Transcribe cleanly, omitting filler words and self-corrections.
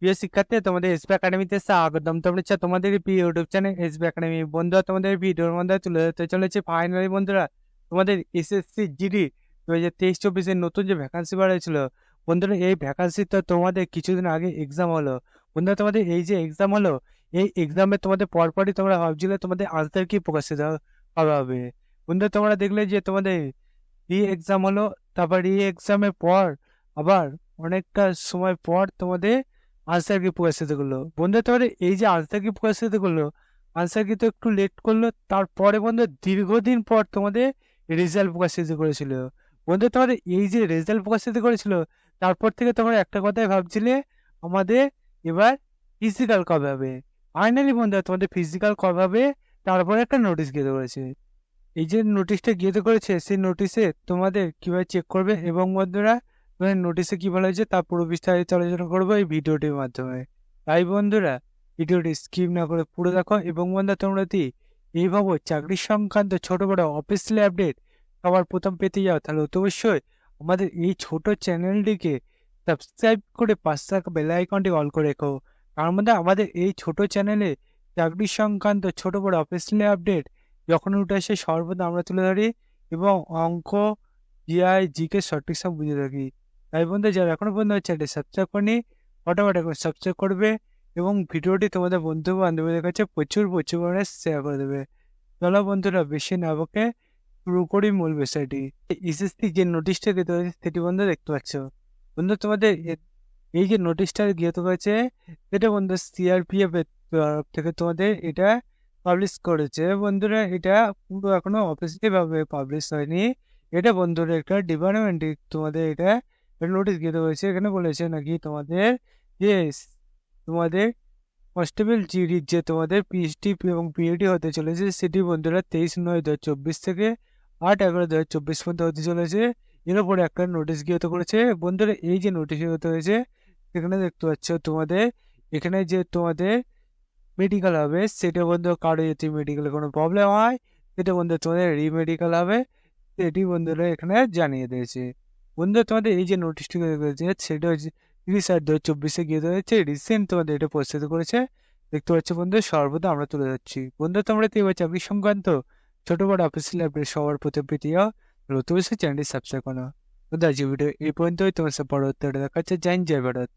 প্রিয় শিক্ষার্থী, তোমাদের এসবি একাডেমিতে স্বাগতম। তোমরা তোমাদের প্রিয় ইউটিউব চ্যানেল এসবি একাডেমি। বন্ধুরা, তোমাদের ভিডিওর মধ্যে তুলে ধরতে চলেছে ফাইনালি বন্ধুরা তোমাদের এসএসসি জিডি 2023-24 নতুন যে ভ্যাকান্সি বাড়িয়েছিল বন্ধুরা। এই ভ্যাকান্সিটা তোমাদের কিছুদিন আগে এক্সাম হলো বন্ধুরা। তোমাদের এই যে এক্সাম হলো, এই এক্সামে তোমাদের পরপরই তোমরা ভাবছিলে তোমাদের আনসার কি প্রকাশিত হবে বন্ধুরা। তোমরা দেখলে যে তোমাদের এক্সাম হলো, তারপর এক্সামের পর আবার অনেকটা সময় পর তোমাদের আনসার কি প্রকাশিত করলো বন্ধু। তোমাদের এই যে আনসার কি প্রকাশিত করলো, আনসার কি তো একটু লেট করলো, তারপরে বন্ধু দীর্ঘদিন পর তোমাদের রেজাল্ট প্রকাশিত করেছিল বন্ধু। তোমাদের এই যে রেজাল্ট প্রকাশিত করেছিল, তারপর থেকে তোমরা একটা কথাই ভাবছিলে আমাদের এবার ফিজিক্যাল কবে হবে। ফাইনালি বন্ধু তোমাদের ফিজিক্যাল কবে হবে, তারপরে একটা নোটিশ গিয়ে করেছে। এই যে নোটিশটা গিয়ে করেছে, সেই নোটিশে তোমাদের কিভাবে চেক করবে এবং বন্ধুরা তোমাদের নোটিশে কি বলা হয়েছে তা পুরো বিস্তারিত আলোচনা করবো এই ভিডিওটির মাধ্যমে। তাই বন্ধুরা ভিডিওটি স্কিপ না করে পুরো দেখো। এবং বন্ধুরা তোমরা যদি এইভাবে চাকরি সংক্রান্ত ছোট বড় অফিসিয়াল আপডেট সবার প্রথম পেতে যাও, তাহলে অতি অবশ্যই আমাদের এই ছোট চ্যানেলটিকে সাবস্ক্রাইব করে পাশে থাকা বেল আইকনটি অল করে রেখো। কারণ বন্ধুরা আমাদের এই ছোট চ্যানেলে চাকরি সংক্রান্ত ছোট বড় অফিসিয়াল আপডেট যখন উঠে আসে সর্বদা আমরা তুলে ধরি এবং অঙ্ক, জিআই, জিকে সঠিক সব বুঝে থাকি। তাই বন্ধু যারা এখনো পর্যন্ত চ্যানেলটি সাবস্ক্রাইব করেনি ফটাফট এখন সাবস্ক্রাইব করবে এবং ভিডিওটি তোমাদের বন্ধু বান্ধবীদের কাছে প্রচুর প্রচুর পরিমাণে শেয়ার করে দেবে। চলো বন্ধুরা বেশি না বকে শুরু করি মূল বিষয়টি। এসএসসি যে নোটিশটা দিতে হয়েছে সেটি বন্ধু দেখতে পাচ্ছ বন্ধু। তোমাদের এই যে নোটিশটা গিয়ে হয়েছে এটা বন্ধু সিআরপিএফ এর তরফ থেকে তোমাদের এটা পাবলিশ করেছে বন্ধুরা। এটা পুরো এখনো অফিসিয়ালি ভাবে পাবলিশ হয়নি। এটা বন্ধুরা একটা ডিপার্টমেন্ট তোমাদের এটা নোটিশ দিতে হয়েছে। এখানে বলেছে নাকি তোমাদের যে তোমাদের কনস্টেবল জিডির যে তোমাদের পিএইচডি এবং পিএইচডি হতে চলেছে সেটি বন্ধুরা 23/9/2024 থেকে 8/11/2024 পর্যন্ত হতে চলেছে। এর উপরে একটা নোটিশ গিয়ে করেছে বন্ধুরা। এই যে নোটিশ হতে হয়েছে এখানে দেখতে পাচ্ছ তোমাদের, এখানে যে তোমাদের মেডিকেল হবে সেটা বন্ধু কারো যদি মেডিকেলে কোনো প্রবলেম হয় সেটা বন্ধু তোমাদের রিমেডিকেল হবে, সেটি বন্ধুরা এখানে জানিয়ে দিয়েছে বন্ধু। তোমাদের এই যে নোটিশটি রয়েছে সেটা হচ্ছে 30/8/2024 গিয়ে হয়েছে রিসেন্ট তোমাদের এটা প্রস্তুত করেছে দেখতে পাচ্ছ বন্ধু। সর্বদা আমরা তুলে যাচ্ছি বন্ধু। তোমরা তো এবার চাকরি সংক্রান্ত ছোট বড় অফিসিয়াল আপডেট সবার প্রতি পেতে যাও, চ্যানেলটি সাবস্ক্রাইব করো বন্ধু। আজ ভিডিও এই পর্যন্তই, তোমার সাথে পরবর্তী দেখাচ্ছে। জয় ভারত।